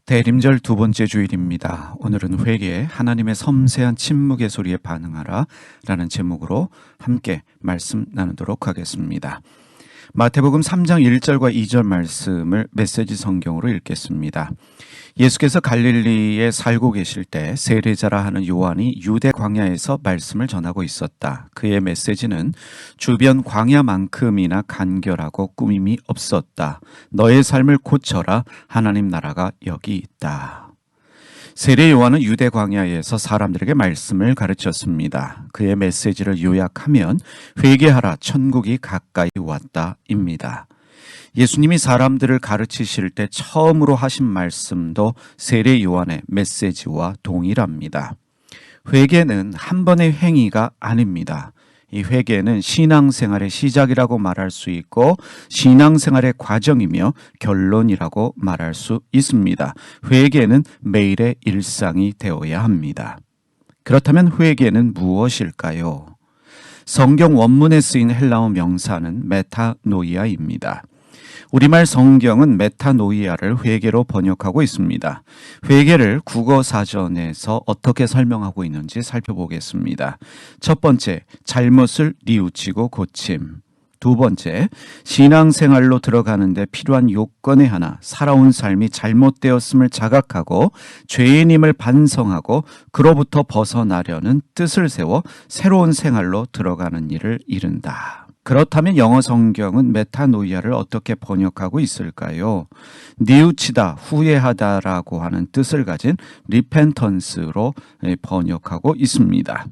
대림절 두 번째 주일입니다. 오늘은 회개, 하나님의 섬세한 침묵의 소리에 반응하라 라는 제목으로 함께 말씀 나누도록 하겠습니다. 마태복음 3장 1절과 2절 말씀을 메시지 성경으로 읽겠습니다. 예수께서 갈릴리에 살고 계실 때 세례자라 하는 요한이 유대 광야에서 말씀을 전하고 있었다. 그의 메시지는 주변 광야만큼이나 간결하고 꾸밈이 없었다. 너의 삶을 고쳐라. 하나님 나라가 여기 있다. 세례 요한은 유대 광야에서 사람들에게 말씀을 가르쳤습니다. 그의 메시지를 요약하면 회개하라, 천국이 가까이 왔다입니다. 예수님이 사람들을 가르치실 때 처음으로 하신 말씀도 세례 요한의 메시지와 동일합니다. 회개는 한 번의 행위가 아닙니다. 이 회개는 신앙생활의 시작이라고 말할 수 있고 신앙생활의 과정이며 결론이라고 말할 수 있습니다. 회개는 매일의 일상이 되어야 합니다. 그렇다면 회개는 무엇일까요? 성경 원문에 쓰인 헬라어 명사는 메타노이아입니다. 우리말 성경은 메타노이아를 회개로 번역하고 있습니다. 회개를 국어사전에서 어떻게 설명하고 있는지 살펴보겠습니다. 첫 번째, 잘못을 뉘우치고 고침. 두 번째, 신앙생활로 들어가는데 필요한 요건의 하나, 살아온 삶이 잘못되었음을 자각하고 죄인임을 반성하고 그로부터 벗어나려는 뜻을 세워 새로운 생활로 들어가는 일을 이룬다. 그렇다면 영어 성경은 메타노이아를 어떻게 번역하고 있을까요? 뉘우치다, 후회하다라고 하는 뜻을 가진 리펜턴스로 번역하고 있습니다.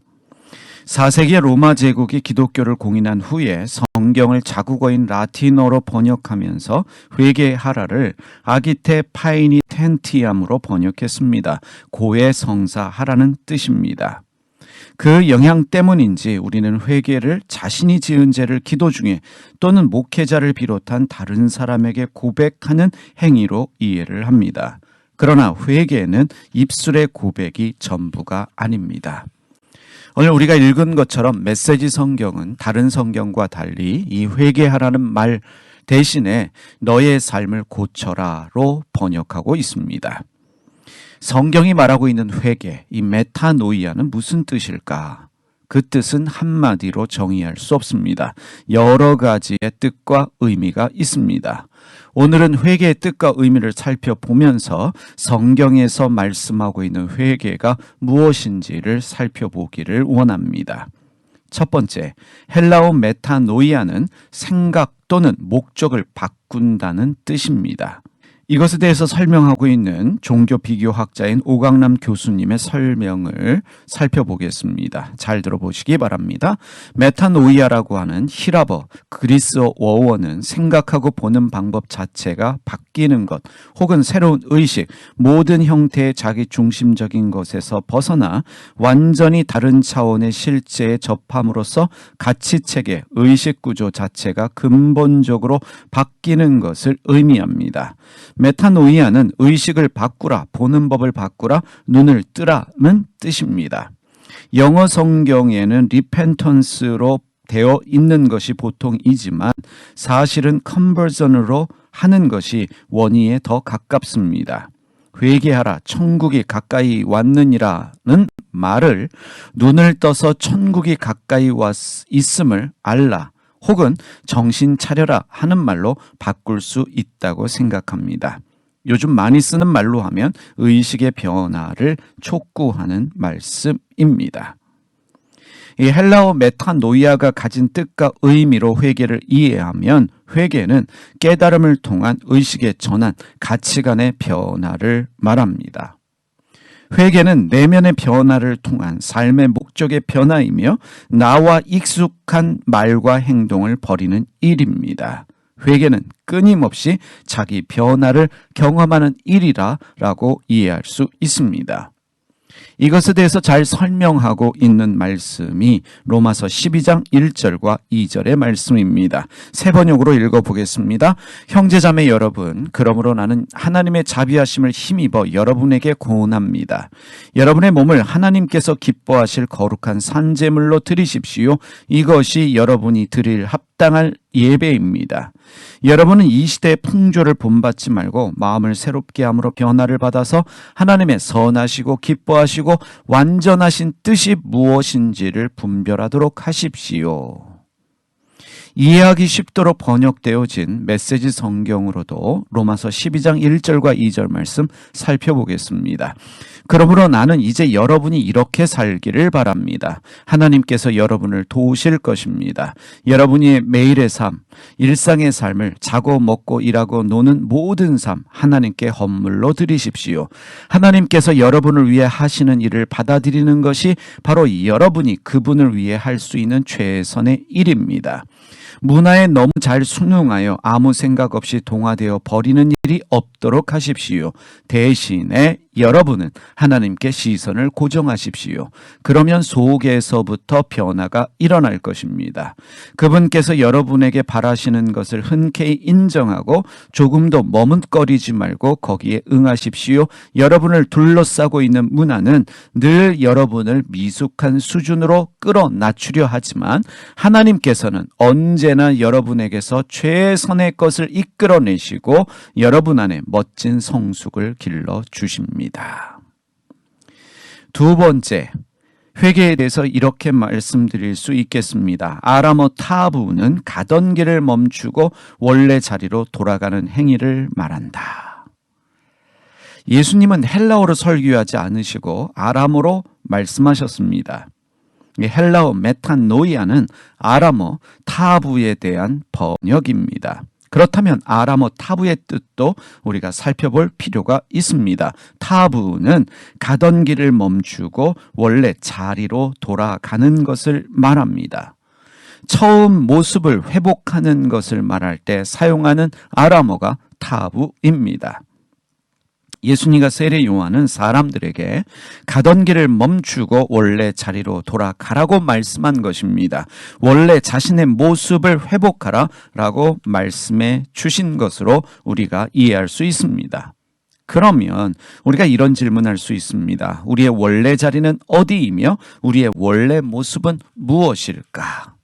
4세기의 로마 제국이 기독교를 공인한 후에 성경을 자국어인 라틴어로 번역하면서 회개하라를 아기테 파이니텐티암으로 번역했습니다. 고해 성사하라는 뜻입니다. 그 영향 때문인지 우리는 회개를 자신이 지은 죄를 기도 중에 또는 목회자를 비롯한 다른 사람에게 고백하는 행위로 이해를 합니다. 그러나 회개는 입술의 고백이 전부가 아닙니다. 오늘 우리가 읽은 것처럼 메시지 성경은 다른 성경과 달리 이 회개하라는 말 대신에 너의 삶을 고쳐라로 번역하고 있습니다. 성경이 말하고 있는 회개, 이 메타노이아는 무슨 뜻일까? 그 뜻은 한마디로 정의할 수 없습니다. 여러 가지의 뜻과 의미가 있습니다. 오늘은 회개의 뜻과 의미를 살펴보면서 성경에서 말씀하고 있는 회개가 무엇인지를 살펴보기를 원합니다. 첫 번째, 헬라어 메타노이아는 생각 또는 목적을 바꾼다는 뜻입니다. 이것에 대해서 설명하고 있는 종교 비교학자인 오강남 교수님의 설명을 살펴보겠습니다. 잘 들어보시기 바랍니다. 메타노이아라고 하는 히라버, 그리스어 어원은 생각하고 보는 방법 자체가 바뀌는 것 혹은 새로운 의식, 모든 형태의 자기 중심적인 것에서 벗어나 완전히 다른 차원의 실제에 접함으로써 가치체계, 의식구조 자체가 근본적으로 바뀌는 것을 의미합니다. 메타노이아는 의식을 바꾸라, 보는 법을 바꾸라, 눈을 뜨라는 뜻입니다. 영어 성경에는 리펜턴스로 되어 있는 것이 보통이지만 사실은 컨버전으로 하는 것이 원의에 더 가깝습니다. 회개하라, 천국이 가까이 왔느니라는 말을 눈을 떠서 천국이 가까이 있음을 알라 혹은 정신 차려라 하는 말로 바꿀 수 있다고 생각합니다. 요즘 많이 쓰는 말로 하면 의식의 변화를 촉구하는 말씀입니다. 이 헬라어 메타노이아가 가진 뜻과 의미로 회개를 이해하면 회개는 깨달음을 통한 의식의 전환, 가치관의 변화를 말합니다. 회개는 내면의 변화를 통한 삶의 목적의 변화이며 나와 익숙한 말과 행동을 버리는 일입니다. 회개는 끊임없이 자기 변화를 경험하는 일이라고 이해할 수 있습니다. 이것에 대해서 잘 설명하고 있는 말씀이 로마서 12장 1절과 2절의 말씀입니다. 세 번역으로 읽어보겠습니다. 형제자매 여러분, 그러므로 나는 하나님의 자비하심을 힘입어 여러분에게 고운합니다. 여러분의 몸을 하나님께서 기뻐하실 거룩한 산제물로 드리십시오. 이것이 여러분이 드릴 합당한 예배입니다. 여러분은 이 시대의 풍조를 본받지 말고 마음을 새롭게 함으로 변화를 받아서 하나님의 선하시고 기뻐하시고 완전하신 뜻이 무엇인지를 분별하도록 하십시오. 이해하기 쉽도록 번역되어진 메시지 성경으로도 로마서 12장 1절과 2절 말씀 살펴보겠습니다. 그러므로 나는 이제 여러분이 이렇게 살기를 바랍니다. 하나님께서 여러분을 도우실 것입니다. 여러분이 매일의 삶, 일상의 삶을 자고 먹고 일하고 노는 모든 삶 하나님께 헌물로 드리십시오. 하나님께서 여러분을 위해 하시는 일을 받아들이는 것이 바로 여러분이 그분을 위해 할 수 있는 최선의 일입니다. 문화에 너무 잘 순응하여 아무 생각 없이 동화되어 버리는 일이 없도록 하십시오. 대신에 여러분은 하나님께 시선을 고정하십시오. 그러면 속에서부터 변화가 일어날 것입니다. 그분께서 여러분에게 바라시는 것을 흔쾌히 인정하고 조금도 머뭇거리지 말고 거기에 응하십시오. 여러분을 둘러싸고 있는 문화는 늘 여러분을 미숙한 수준으로 끌어낮추려 하지만 하나님께서는 언제나 여러분에게서 최선의 것을 이끌어내시고 여러분 안에 멋진 성숙을 길러 주십니다. 두 번째, 회개에 대해서 이렇게 말씀드릴 수 있겠습니다. 아람어 타부는 가던 길을 멈추고 원래 자리로 돌아가는 행위를 말한다. 예수님은 헬라어로 설교하지 않으시고 아람어로 말씀하셨습니다. 헬라어 메탄노이아는 아람어 타부에 대한 번역입니다. 그렇다면 아람어 타부의 뜻도 우리가 살펴볼 필요가 있습니다. 타부는 가던 길을 멈추고 원래 자리로 돌아가는 것을 말합니다. 처음 모습을 회복하는 것을 말할 때 사용하는 아람어가 타부입니다. 예수님과 세례 요한은 사람들에게 가던 길을 멈추고 원래 자리로 돌아가라고 말씀한 것입니다. 원래 자신의 모습을 회복하라 라고 말씀해 주신 것으로 우리가 이해할 수 있습니다. 그러면 우리가 이런 질문할 수 있습니다. 우리의 원래 자리는 어디이며 우리의 원래 모습은 무엇일까?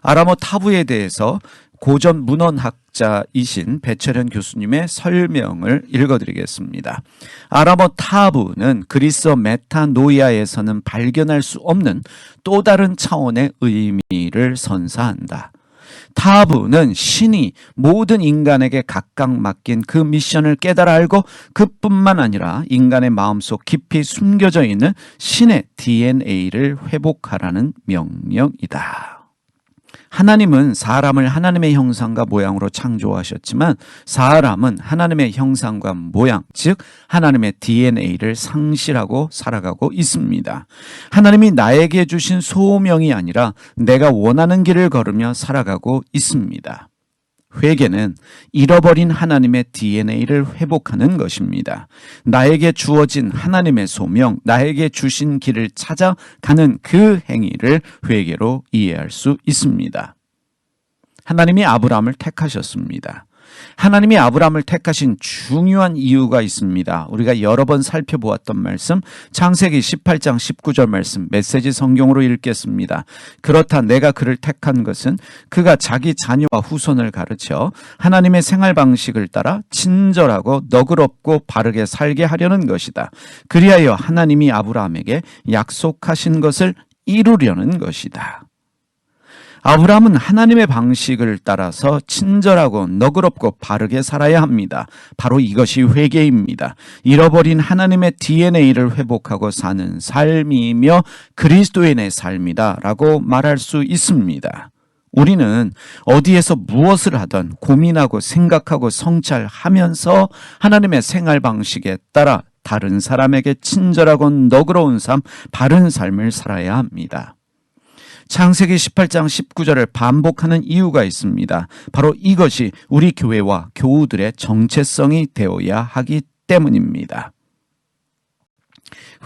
아람어 타부에 대해서 고전 문헌학자이신 배철현 교수님의 설명을 읽어드리겠습니다. 아람어 타부는 그리스어 메타노이아에서는 발견할 수 없는 또 다른 차원의 의미를 선사한다. 타부는 신이 모든 인간에게 각각 맡긴 그 미션을 깨달아 알고 그뿐만 아니라 인간의 마음속 깊이 숨겨져 있는 신의 DNA를 회복하라는 명령이다. 하나님은 사람을 하나님의 형상과 모양으로 창조하셨지만 사람은 하나님의 형상과 모양, 즉 하나님의 DNA를 상실하고 살아가고 있습니다. 하나님이 나에게 주신 소명이 아니라 내가 원하는 길을 걸으며 살아가고 있습니다. 회개는 잃어버린 하나님의 DNA를 회복하는 것입니다. 나에게 주어진 하나님의 소명, 나에게 주신 길을 찾아가는 그 행위를 회개로 이해할 수 있습니다. 하나님이 아브라함을 택하셨습니다. 하나님이 아브라함을 택하신 중요한 이유가 있습니다. 우리가 여러 번 살펴보았던 말씀, 창세기 18장 19절 말씀 메시지 성경으로 읽겠습니다. 그렇다 내가 그를 택한 것은 그가 자기 자녀와 후손을 가르쳐 하나님의 생활 방식을 따라 친절하고 너그럽고 바르게 살게 하려는 것이다. 그리하여 하나님이 아브라함에게 약속하신 것을 이루려는 것이다. 아브라함은 하나님의 방식을 따라서 친절하고 너그럽고 바르게 살아야 합니다. 바로 이것이 회개입니다. 잃어버린 하나님의 DNA를 회복하고 사는 삶이며 그리스도인의 삶이다 라고 말할 수 있습니다. 우리는 어디에서 무엇을 하든 고민하고 생각하고 성찰하면서 하나님의 생활 방식에 따라 다른 사람에게 친절하고 너그러운 삶, 바른 삶을 살아야 합니다. 창세기 18장 19절을 반복하는 이유가 있습니다. 바로 이것이 우리 교회와 교우들의 정체성이 되어야 하기 때문입니다.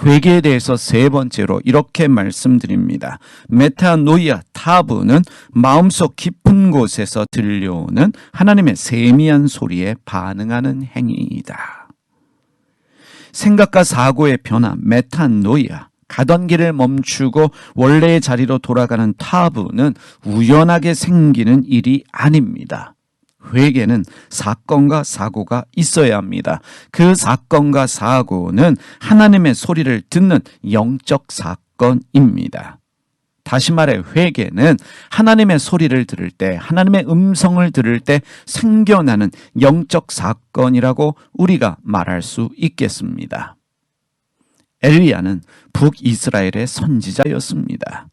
회개에 대해서 세 번째로 이렇게 말씀드립니다. 메타노이아 타부는 마음속 깊은 곳에서 들려오는 하나님의 세미한 소리에 반응하는 행위이다. 생각과 사고의 변화, 메타노이아. 가던 길을 멈추고 원래의 자리로 돌아가는 타부는 우연하게 생기는 일이 아닙니다. 회개는 사건과 사고가 있어야 합니다. 그 사건과 사고는 하나님의 소리를 듣는 영적 사건입니다. 다시 말해 회개는 하나님의 소리를 들을 때, 하나님의 음성을 들을 때 생겨나는 영적 사건이라고 우리가 말할 수 있겠습니다. 엘리야는 북이스라엘의 선지자였습니다.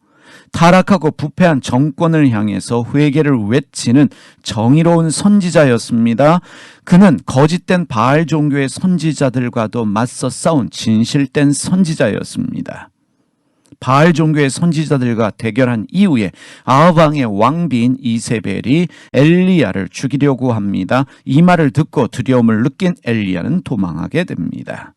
타락하고 부패한 정권을 향해서 회개를 외치는 정의로운 선지자였습니다. 그는 거짓된 바알 종교의 선지자들과도 맞서 싸운 진실된 선지자였습니다. 바알 종교의 선지자들과 대결한 이후에 아합 왕의 왕비인 이세벨이 엘리야를 죽이려고 합니다. 이 말을 듣고 두려움을 느낀 엘리야는 도망하게 됩니다.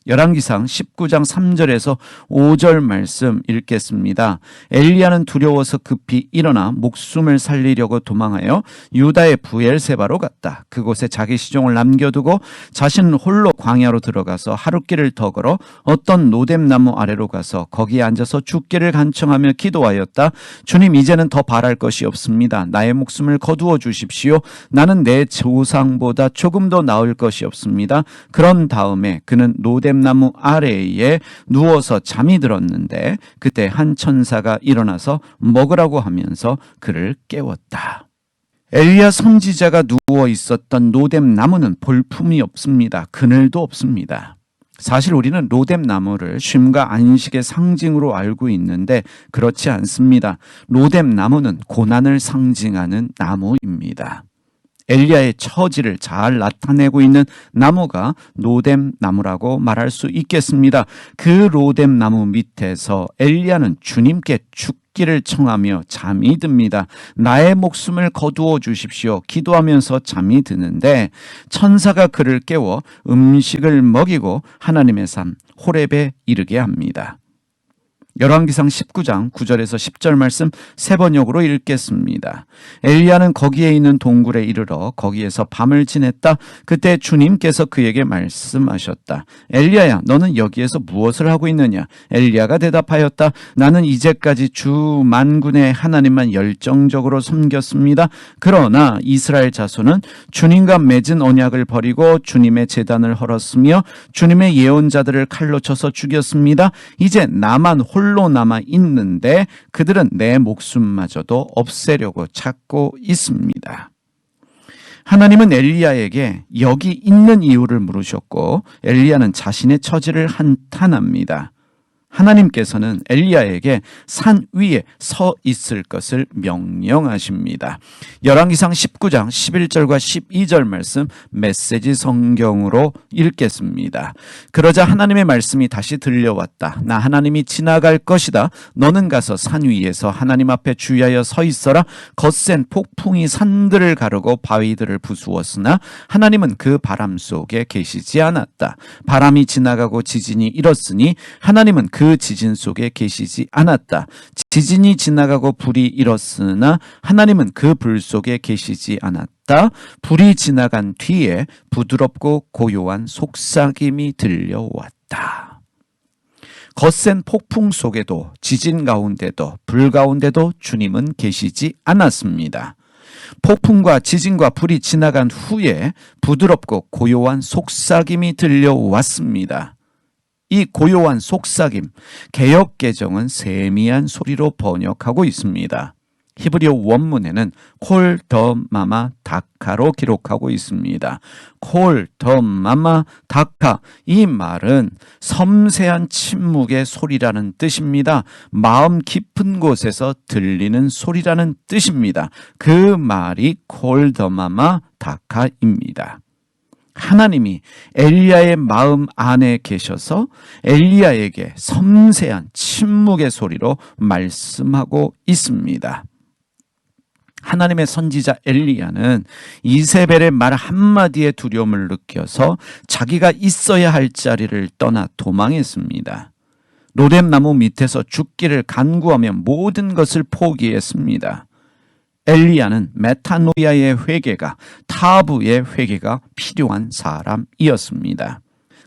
열왕기상 19장 3절에서 5절 말씀 읽겠습니다. 엘리야는 두려워서 급히 일어나 목숨을 살리려고 도망하여 유다의 부엘세바로 갔다. 그곳에 자기 시종을 남겨두고 자신은 홀로 광야로 들어가서 하룻길을 더 걸어 어떤 노뎀나무 아래로 가서 거기에 앉아서 죽기를 간청하며 기도하였다. 주님, 이제는 더 바랄 것이 없습니다. 나의 목숨을 거두어 주십시오. 나는 내 조상보다 조금 더 나을 것이 없습니다. 그런 다음에 그는 노뎀나무 아래에 누워서 잠이 들었는데 그때 한 천사가 일어나서 먹으라고 하면서 그를 깨웠다. 엘리야 선지자가 누워 있었던 노뎀나무는 볼품이 없습니다. 그늘도 없습니다. 사실 우리는 로뎀나무를 쉼과 안식의 상징으로 알고 있는데 그렇지 않습니다. 로뎀나무는 고난을 상징하는 나무입니다. 엘리야의 처지를 잘 나타내고 있는 나무가 로뎀나무라고 말할 수 있겠습니다. 그 로뎀나무 밑에서 엘리야는 주님께 죽기를 청하며 잠이 듭니다. 나의 목숨을 거두어 주십시오. 기도하면서 잠이 드는데 천사가 그를 깨워 음식을 먹이고 하나님의 산 호렙에 이르게 합니다. 열왕기상 19장 9절에서 10절 말씀 세 번역으로 읽겠습니다. 엘리야는 거기에 있는 동굴에 이르러 거기에서 밤을 지냈다. 그때 주님께서 그에게 말씀하셨다. 엘리야야, 너는 여기에서 무엇을 하고 있느냐? 엘리야가 대답하였다. 나는 이제까지 주 만군의 하나님만 열정적으로 섬겼습니다. 그러나 이스라엘 자손은 주님과 맺은 언약을 버리고 주님의 제단을 헐었으며 주님의 예언자들을 칼로 쳐서 죽였습니다. 이제 나만 홀로 남아 있는데 그들은 내 목숨마저도 없애려고 찾고 있습니다. 하나님은 엘리야에게 여기 있는 이유를 물으셨고 엘리야는 자신의 처지를 한탄합니다. 하나님께서는 엘리야에게 산 위에 서 있을 것을 명령하십니다. 열왕기상 19장 11절과 12절 말씀 메시지 성경으로 읽겠습니다. 그러자 하나님의 말씀이 다시 들려왔다. 나 하나님이 지나갈 것이다. 너는 가서 산 위에서 하나님 앞에 주의하여 서 있어라. 거센 폭풍이 산들을 가르고 바위들을 부수었으나 하나님은 그 바람 속에 계시지 않았다. 바람이 지나가고 지진이 일었으니 하나님은 그 지진 속에 계시지 않았다. 지진이 지나가고 불이 일었으나 하나님은 그 불 속에 계시지 않았다. 불이 지나간 뒤에 부드럽고 고요한 속삭임이 들려왔다. 거센 폭풍 속에도 지진 가운데도 불 가운데도 주님은 계시지 않았습니다. 폭풍과 지진과 불이 지나간 후에 부드럽고 고요한 속삭임이 들려왔습니다. 이 고요한 속삭임, 개역개정은 세미한 소리로 번역하고 있습니다. 히브리어 원문에는 콜 더 마마 다카로 기록하고 있습니다. 콜 더 마마 다카, 이 말은 섬세한 침묵의 소리라는 뜻입니다. 마음 깊은 곳에서 들리는 소리라는 뜻입니다. 그 말이 콜 더 마마 다카입니다. 하나님이 엘리야의 마음 안에 계셔서 엘리야에게 섬세한 침묵의 소리로 말씀하고 있습니다. 하나님의 선지자 엘리야는 이세벨의 말 한마디에 두려움을 느껴서 자기가 있어야 할 자리를 떠나 도망했습니다. 로뎀나무 밑에서 죽기를 간구하며 모든 것을 포기했습니다. 엘리야는 메타노이아의 회개가, 타부의 회개가 필요한 사람이었습니다.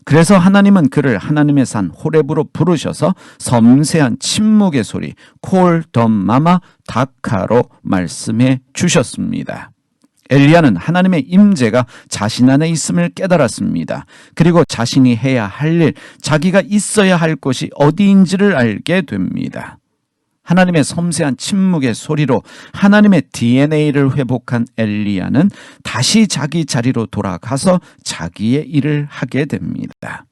그래서 하나님은 그를 하나님의 산 호렙으로 부르셔서 섬세한 침묵의 소리 콜덤마마 다카로 말씀해 주셨습니다. 엘리야는 하나님의 임재가 자신 안에 있음을 깨달았습니다. 그리고 자신이 해야 할 일, 자기가 있어야 할 곳이 어디인지를 알게 됩니다. 하나님의 섬세한 침묵의 소리로 하나님의 DNA를 회복한 엘리야는 다시 자기 자리로 돌아가서 자기의 일을 하게 됩니다.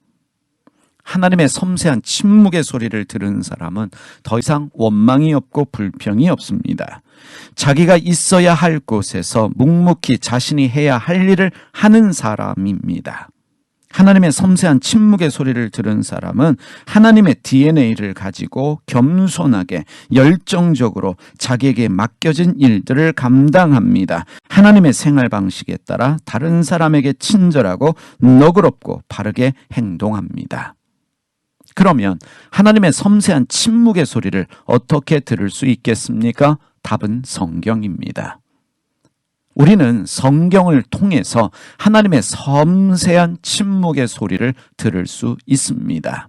하나님의 섬세한 침묵의 소리를 들은 사람은 더 이상 원망이 없고 불평이 없습니다. 자기가 있어야 할 곳에서 묵묵히 자신이 해야 할 일을 하는 사람입니다. 하나님의 섬세한 침묵의 소리를 들은 사람은 하나님의 DNA를 가지고 겸손하게 열정적으로 자기에게 맡겨진 일들을 감당합니다. 하나님의 생활 방식에 따라 다른 사람에게 친절하고 너그럽고 바르게 행동합니다. 그러면 하나님의 섬세한 침묵의 소리를 어떻게 들을 수 있겠습니까? 답은 성경입니다. 우리는 성경을 통해서 하나님의 섬세한 침묵의 소리를 들을 수 있습니다.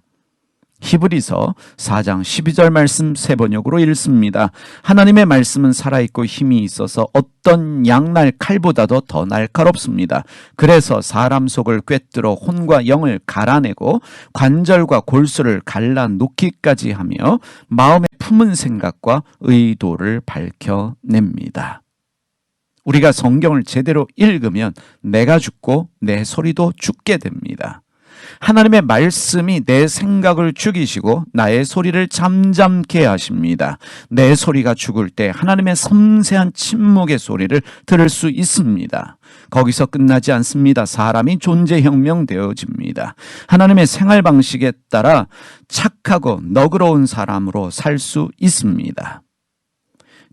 히브리서 4장 12절 말씀 세 번역으로 읽습니다. 하나님의 말씀은 살아있고 힘이 있어서 어떤 양날 칼보다도 더 날카롭습니다. 그래서 사람 속을 꿰뚫어 혼과 영을 갈아내고 관절과 골수를 갈라 놓기까지 하며 마음에 품은 생각과 의도를 밝혀냅니다. 우리가 성경을 제대로 읽으면 내가 죽고 내 소리도 죽게 됩니다. 하나님의 말씀이 내 생각을 죽이시고 나의 소리를 잠잠케 하십니다. 내 소리가 죽을 때 하나님의 섬세한 침묵의 소리를 들을 수 있습니다. 거기서 끝나지 않습니다. 사람이 존재혁명되어집니다. 하나님의 생활 방식에 따라 착하고 너그러운 사람으로 살 수 있습니다.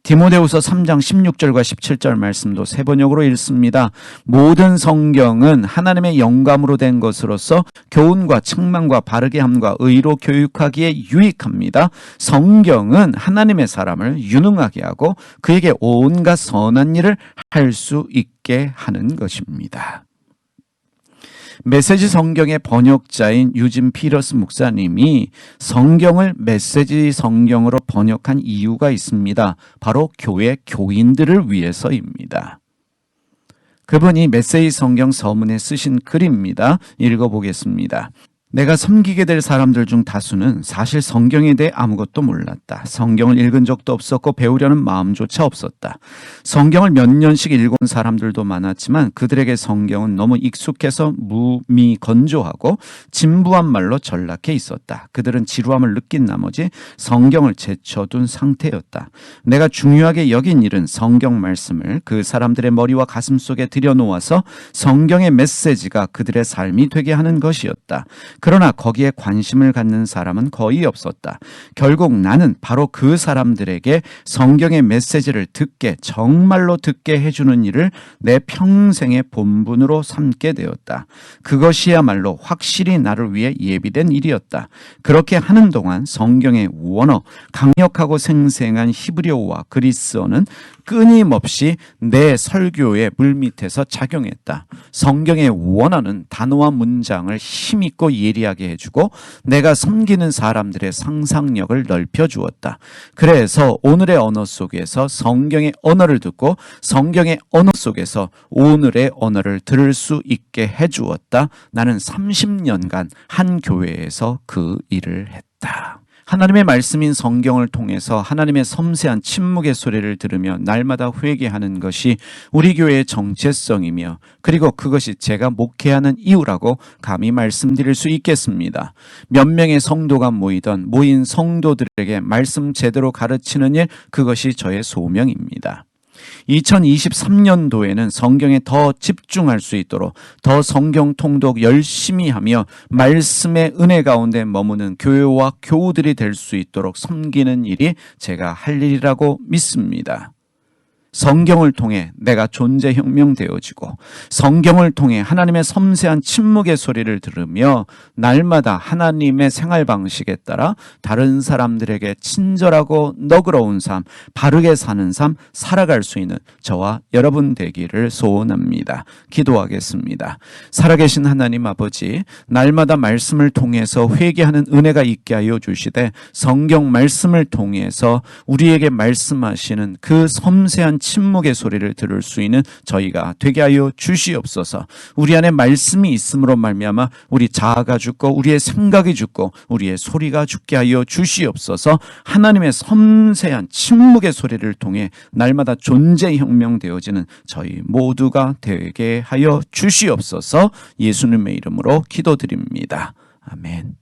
디모데후서 3장 16절과 17절 말씀도 세 번역으로 읽습니다. 모든 성경은 하나님의 영감으로 된 것으로서 교훈과 책망과 바르게 함과 의로 교육하기에 유익합니다. 성경은 하나님의 사람을 유능하게 하고 그에게 온갖 선한 일을 할 수 있게 하는 것입니다. 메시지 성경의 번역자인 유진 피러스 목사님이 성경을 메시지 성경으로 번역한 이유가 있습니다. 바로 교회 교인들을 위해서입니다. 그분이 메시지 성경 서문에 쓰신 글입니다. 읽어보겠습니다. 내가 섬기게 될 사람들 중 다수는 사실 성경에 대해 아무것도 몰랐다. 성경을 읽은 적도 없었고 배우려는 마음조차 없었다. 성경을 몇 년씩 읽은 사람들도 많았지만 그들에게 성경은 너무 익숙해서 무미건조하고 진부한 말로 전락해 있었다. 그들은 지루함을 느낀 나머지 성경을 제쳐둔 상태였다. 내가 중요하게 여긴 일은 성경 말씀을 그 사람들의 머리와 가슴 속에 들여놓아서 성경의 메시지가 그들의 삶이 되게 하는 것이었다. 그러나 거기에 관심을 갖는 사람은 거의 없었다. 결국 나는 바로 그 사람들에게 성경의 메시지를 듣게, 정말로 듣게 해주는 일을 내 평생의 본분으로 삼게 되었다. 그것이야말로 확실히 나를 위해 예비된 일이었다. 그렇게 하는 동안 성경의 원어, 강력하고 생생한 히브리어와 그리스어는 끊임없이 내 설교의 물밑에서 작용했다. 성경의 원어는 단어와 문장을 힘있고 예리하게 해주고 내가 섬기는 사람들의 상상력을 넓혀주었다. 그래서 오늘의 언어 속에서 성경의 언어를 듣고 성경의 언어 속에서 오늘의 언어를 들을 수 있게 해주었다. 나는 30년간 한 교회에서 그 일을 했다. 하나님의 말씀인 성경을 통해서 하나님의 섬세한 침묵의 소리를 들으며 날마다 회개하는 것이 우리 교회의 정체성이며 그리고 그것이 제가 목회하는 이유라고 감히 말씀드릴 수 있겠습니다. 몇 명의 성도가 모인 성도들에게 말씀 제대로 가르치는 일, 그것이 저의 소명입니다. 2023년도에는 성경에 더 집중할 수 있도록 더 성경 통독 열심히 하며 말씀의 은혜 가운데 머무는 교회와 교우들이 될 수 있도록 섬기는 일이 제가 할 일이라고 믿습니다. 성경을 통해 내가 존재혁명되어지고 성경을 통해 하나님의 섬세한 침묵의 소리를 들으며 날마다 하나님의 생활 방식에 따라 다른 사람들에게 친절하고 너그러운 삶, 바르게 사는 삶 살아갈 수 있는 저와 여러분 되기를 소원합니다. 기도하겠습니다. 살아계신 하나님 아버지, 날마다 말씀을 통해서 회개하는 은혜가 있게 하여 주시되 성경 말씀을 통해서 우리에게 말씀하시는 그 섬세한 침묵의 소리를 들을 수 있는 저희가 되게 하여 주시옵소서. 우리 안에 말씀이 있음으로 말미암아 우리 자아가 죽고 우리의 생각이 죽고 우리의 소리가 죽게 하여 주시옵소서. 하나님의 섬세한 침묵의 소리를 통해 날마다 존재혁명되어지는 저희 모두가 되게 하여 주시옵소서. 예수님의 이름으로 기도드립니다. 아멘.